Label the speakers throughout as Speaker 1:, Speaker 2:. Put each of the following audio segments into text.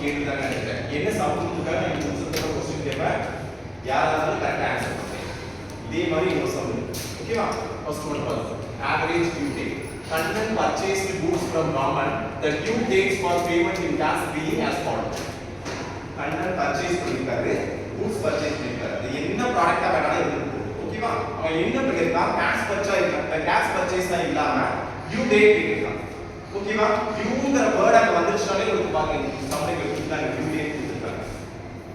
Speaker 1: கேட்டுதான் நினைக்கிறேன். என்ன சம்பந்தத்துக்காக நீங்க புதுசா क्वेश्चन கேட்பேன். யாராவது கரெக்ட் ஆன்சர் பண்ணுங்க. இதே மாதிரி இன்னொரு சம் இருக்கு. ஓகேவா? ஃபர்ஸ்ட் ஒன் பாருங்க. Average due date. Content purchased goods from Raman. The due dates for payment in cash being as follows. Content purchase பண்ணிருக்காரு. Goods purchase பண்ணிருக்காரு. இது என்ன ப்ராடக்ட்டா வேணாலும் இருக்கும். ஓகேவா? அவன் என்ன பண்ணிருக்கான்? cash purchase தான் இல்லாம due date கேட்டிருக்கான். ஓகேவா? டியூங்கிற வேர்ட் அங்க வந்துருச்சுனாலே உங்களுக்கு பாருங்க சம்டைம் கொடுத்தாங்க டியூ டேட் கொடுத்திருக்காங்க.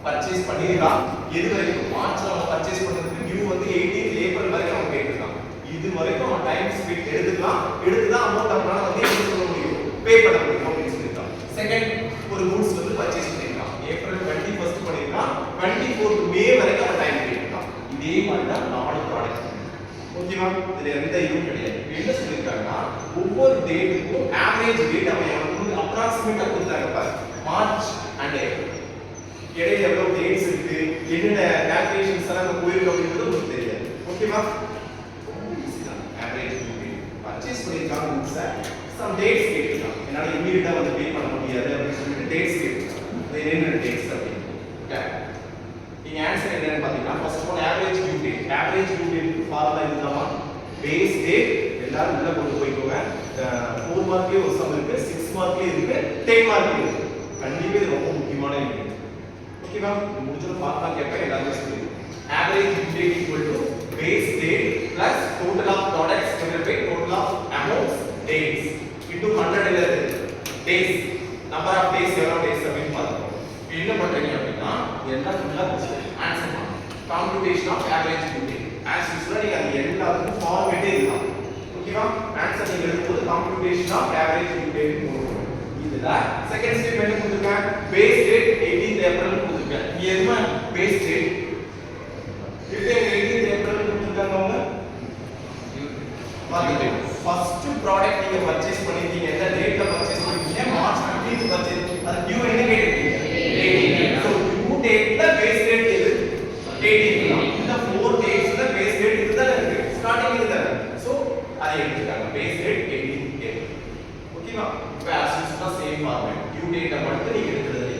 Speaker 1: பர்ச்சேஸ் பண்ணிருக்கான். எது வரைக்கும்? மார்ச்ல அவன் பர்ச்சேஸ் பண்ணதுக்கு டியூ வந்து 18 ஏப்ரல் வரைக்கும் அவன் கேட்டிருக்கான். இது வரைக்கும் அவன் டைம் ஸ்பீட் எடுத்துக்கலாம். எடுத்துதான் அமௌண்ட் அவனால வந்து என்ன சொல்ல முடியும்? பே பண்ண முடியும் அப்படின்னு சொல்லிருக்கான். செகண்ட் ஒரு கூட்ஸ் வந்து பர்ச்சேஸ் பண்ணிருக்கான். ஏப்ரல் 21 பண்ணிருக்கான். 24 மே வரைக்கும் அவன் டைம் கேட்டிருக்கான். இதே மாதிரி தான் நாலு ப்ராடக்ட். ஓகேவா? இதுல எந்த இதுவும் கிடையாது. என்ன சொல்லிருக்காங்கன்னா ஒவ்வொரு டேட்டுக்கும் ஆவரேஜ் டேட் அவங்க அப்ராக்ஸிமேட்டா கொடுத்தாங்க பாரு. March and April. இடையில எவ்வளவு டேட்ஸ் இருக்கு, என்னென்ன கால்குலேஷன்ஸ் எல்லாம் போயிருக்கு அப்படிங்கிறது உங்களுக்கு தெரியாது. ஓகேவா? ஆவரேஜ் டேட் பர்ச்சேஸ் பண்ணிருக்காங்க கூட்ஸை சம் டேட்ஸ் கேட்டிருக்காங்க. என்னால இமீடியட்டா வந்து பே பண்ண முடியாது அப்படின்னு சொல்லிட்டு டேட்ஸ் கேட்டிருக்காங்க. அது என்னென்ன டேட்ஸ் அப்படின்னு. ஓகே, நீங்க ஆன்சர் என்னன்னு பாத்தீங்கன்னா first one average due date. Average due டேட்க்கு ஃபார்முலா இதுதாமா. பேஸ் டேட் எல்லாரும் உள்ள கொண்டு போய்க்கோங்க. 4 மார்க்லயே ஒரு சம் இருக்கு, 6 மார்க்லயே இருக்கு, 10 மார்க்லயே இருக்கு. கண்டிப்பா இது ரொம்ப முக்கியமான இது. ஓகேவா? முடிஞ்சது பார்த்தா கேட்பேன் எல்லாரும் சொல்லுங்க. Average due date equal to base date plus total of products divided by total of amounts dates into 100 இல்ல டேஸ். நம்பர் ஆஃப் டேஸ் எவ்வளவு டேஸ் அப்படின்னு பாத்துக்கோங்க. என்ன பண்றீங்க அப்படின்னா எல்லாம் ஃபுல்லா ஆன்சர் பண்ணுங்க. Computation of average due date as usual நீங்க அது எல்லாத்துக்கும் ஃபார்மேட்டே இதுதான். ஓகேவா? ஆன்சர் நீங்க எழுதும்போது computation of average due date போடுங்க. இதுல செகண்ட் ஸ்டெப் என்ன கொடுத்திருக்கேன்? பேஸ் டேட் 18 ஏப்ரல் கொடுத்திருக்கேன். நீ எதுமா பேஸ் டேட் இப்போ 18 ஏப்ரல் கொடுத்திருக்காங்க. அவங்க பாருங்க ஃபர்ஸ்ட் ப்ராடக்ட் நீங்க பர்சேஸ் பண்ணிருக்கீங்க. எந்த டேட்ல பர்சேஸ் பண்ணீங்க? March 15 purchase. அது டியூ என்ன கேட்டிருக்கீங்க? 18. சோ டியூ டேட்ல பேஸ் டேட் எது? 18 தான். இந்த 4 டேட்ஸ்ல பேஸ் டேட் இதுதான் இருக்கு. ஸ்டார்டிங் இதுதான். சோ அதை எடுத்துட்டாங்க. Base date 18 April. ஓகேவா? இப்போ as usual same format. Due டேட்ட மட்டும் நீங்க எடுத்துறது.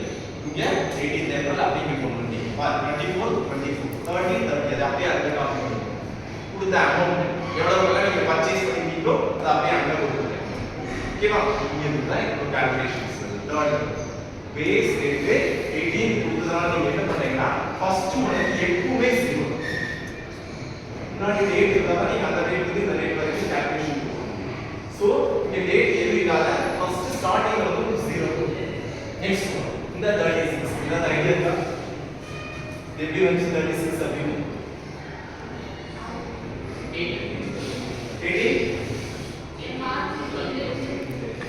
Speaker 1: இங்க 18 ஏப்ரல் அப்படிங்க போடுறீங்க. பாரு 24 24 30 30 அது அப்படியே அங்க காப்பி பண்ணுங்க. கொடுத்த அமௌண்ட் எவ்வளவு நீங்க பர்சேஸ் பண்ணிட்டீங்களோ அது அப்படியே அங்க கொடுத்துருங்க. ஓகேவா? இங்க இருந்தா இப்போ கால்குலேஷன்ஸ். தேர்ட் பேஸ் ரேட் 18 கொடுத்ததால நீங்க என்ன பண்றீங்கன்னா ஃபர்ஸ்ட் ஒன் எப்பவுமே 0. முன்னாடி டேட் இருந்தா நீங்க அந்த டேட்க்கு இந்த டேட் வரைக்கும் கால்குலேஷன் பண்ணுவீங்க. சோ இந்த டேட் எது இல்லாத ஃபர்ஸ்ட் ஸ்டார்டிங்ல வந்து 0. நெக்ஸ்ட் ஒன் இந்த 36 இந்த ஐடியா இருக்கா? எப்படி வந்து 36 அப்படின்னு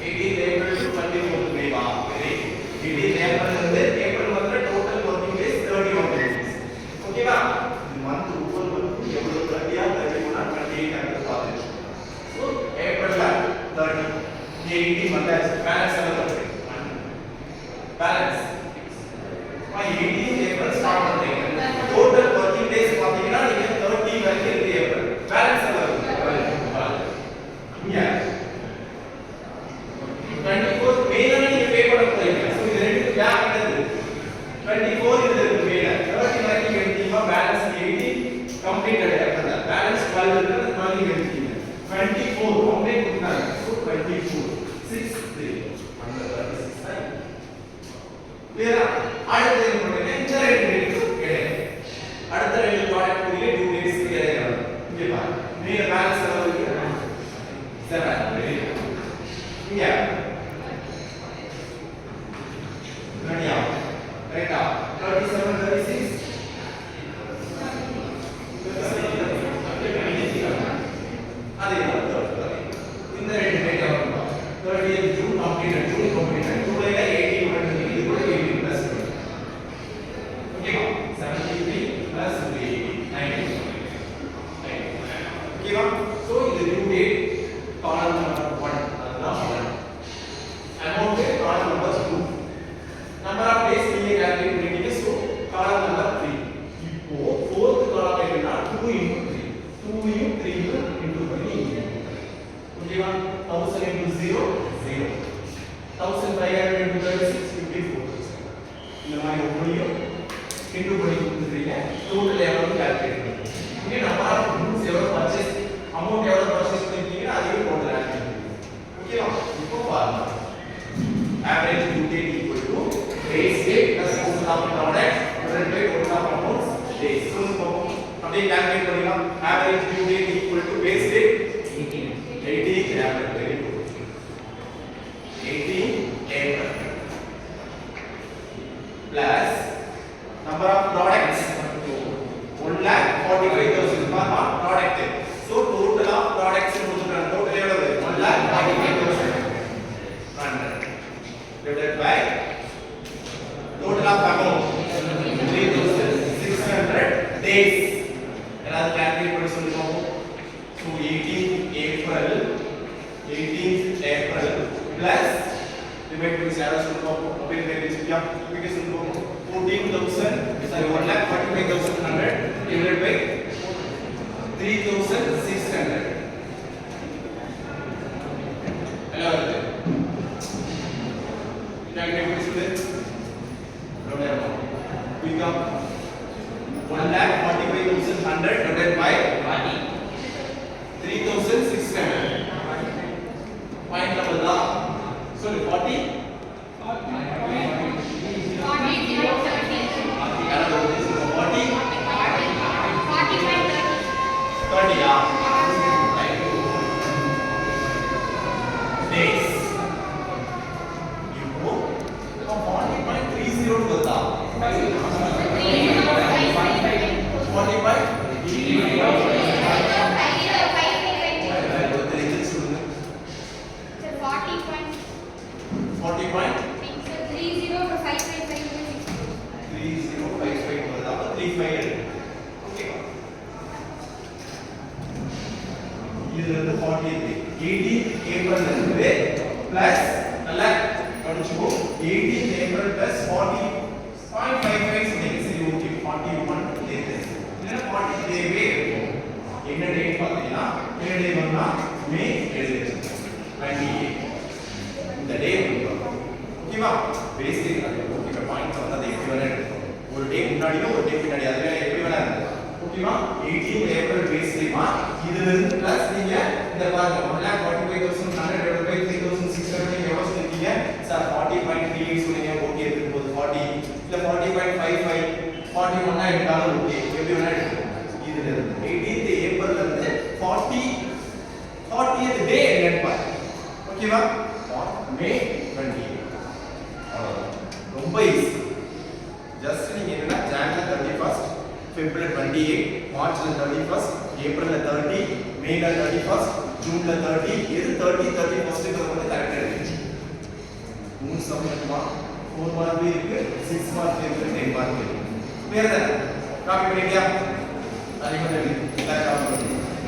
Speaker 1: 18 ஏப்ரல் டு 24 மே வா. 18 ஏப்ரல் வந்து ஏப்ரல் வந்து டோட்டல் வர்க்கிங் டேஸ் 31 டேஸ். ஓகேவா? இந்த மந்த் ஒவ்வொரு மந்த்தும் எவ்வளவு 30 ஆ 31 ஆ 28 ஆ பாத்துட்டு. சோ ஏப்ரல்ல 30 18 வந்தாச்சு. பேலன்ஸ் எவ்வளவு இருக்கு? பேலன்ஸ் 18 ஏப்ரல் ஸ்டார்ட் பண்றீங்க. டோட்டல் வர்க்கிங் டேஸ் பாத்தீங்கன்னா நீங்க 30 வரைக்கும் இருக்கு ஏப்ரல். பேலன்ஸ் எவ்வளவு இருக்கு? இங்க 24 மேல நீங்க பே பண்ண போறீங்க. சோ இது ரெண்டு கேப் என்னது? 24 இதுல இருக்கு மேல. 30 வரைக்கும் எடுத்தீங்க. பேலன்ஸ் 18 கம்ப்ளீட்டட் ஆயிடுது. பேலன்ஸ் 12 இருக்கு. அது மாதிரி எடுத்தீங்க. 24 கம்ப்ளீட் கொடுத்தாங்க. சோ 24 6 3 அந்த 36 தான். கிளியரா? அடுத்து என்ன பண்றீங்க? இந்த ரெண்டு டேட்ஸ் கிடையாது. அடுத்த ரெண்டு ப்ராடக்ட் உரிய டியூ டேட்ஸ் கிடையாது. இங்க பாருங்க. மேல பேலன்ஸ் எவ்வளவு இருக்கு? 7. இங்க ரெடியா? ரைட்டா? 37 36 அதே தான். இந்த ரெண்டு டேட் ஆகும். 30th June completed. June completed. ஜூலைல 18 வந்து இது கூட 18 பிளஸ். ஓகேவா? 73 பிளஸ் 80 90. ஓகேவா? சோ இது டியூ டேட் காலம் நம்பர் 1 அதுதான் 1. அமௌண்ட் காலம் நம்பர் 2. நம்பர் ஆஃப் டேஸ் நீங்க கால்குலேட் பண்ணிட்டீங்க. சோ இன்டு பண்ணி கொடுத்துறீங்க டோட்டல் எவ்வளவு கால்குலேட் பண்ணுங்க இங்க நம்பர் ஆஃப் கூட்ஸ் எவ்வளவு பர்ச்சேஸ் அமௌண்ட் எவ்வளவு பர்ச்சேஸ் பண்ணிருக்கீங்க அதையும் டோட்டல் ஆட் பண்ணுங்க ஓகேவா இப்போ பாருங்க average due date equal to base date plus total of product divided by total of amounts days so அப்படியே கால்குலேட் பண்ணிடலாம் average due date equal to base date 18 April 18 April plus number of products 1,45,000 per product so total of products கொடுத்துட்டாங்க total எவ்வளவு 1,45,000 divided by total of amount 3,600 days எல்லாரும் calculate பண்ணி சொல்லுங்க so 18th April plus divide by 7 சொல்லுங்க அப்படியே தெரிஞ்சுக்கியா இங்க சொல்லுங்க 14,000 sorry 1,45,100 divided by 3,600 எல்லாரும் become 1,45,100 divided by 3,600 point number da sorry 40 30 yeah days you know 40.30 बता 18th April plus நல்லா படிச்சுக்கோ 18th April plus 40.55 சரி ஓகே 41 டேஸ் இல்ல 40 டேவே இருக்கும் என்ன டேட் பாத்தீங்கன்னா என்ன டே வந்தா மே 28 இந்த டே வரும் ஓகேவா பேசிக் ஓகே பாயிண்ட் வந்து அது எப்படி வேணா எடுக்கும் ஒரு டே முன்னாடியோ ஒரு டே பின்னாடி அதுவே எப்படி வேணா இருக்கும் ஓகேவா 18th April பேஸ் டேமா இதுல இருந்து பிளஸ் நீங்க இந்த பாருங்க 1,45,100 divided by 3,600 நீங்க எவ்வளவு சொல்றீங்க சார் 40.38 சொல்றீங்க ஓகே இருக்கும் போது 40 இல்ல 40.55 41 எடுத்தாலும் ஓகே எப்படி வேணா எடுத்துக்கோங்க இதுல இருந்து 18th April ல இருந்து 40th டே என்னன்னு பாருங்க ஓகேவா மே 28 ரொம்ப ஈஸி ஜஸ்ட் நீங்க என்னன்னா ஜனவரி 31st February 28 March 31st April 30 May 31st June 30 இது 30 31st க்கு வந்து கரெக்ட்டா இருக்கு 3 சம் இருக்குமா 4 மார்க் இருக்கு 6 மார்க் இருக்கு 10 மார்க் இருக்கு வேற என்ன காப்பி பண்ணிட்டியா அதே மாதிரி எல்லா காப்பி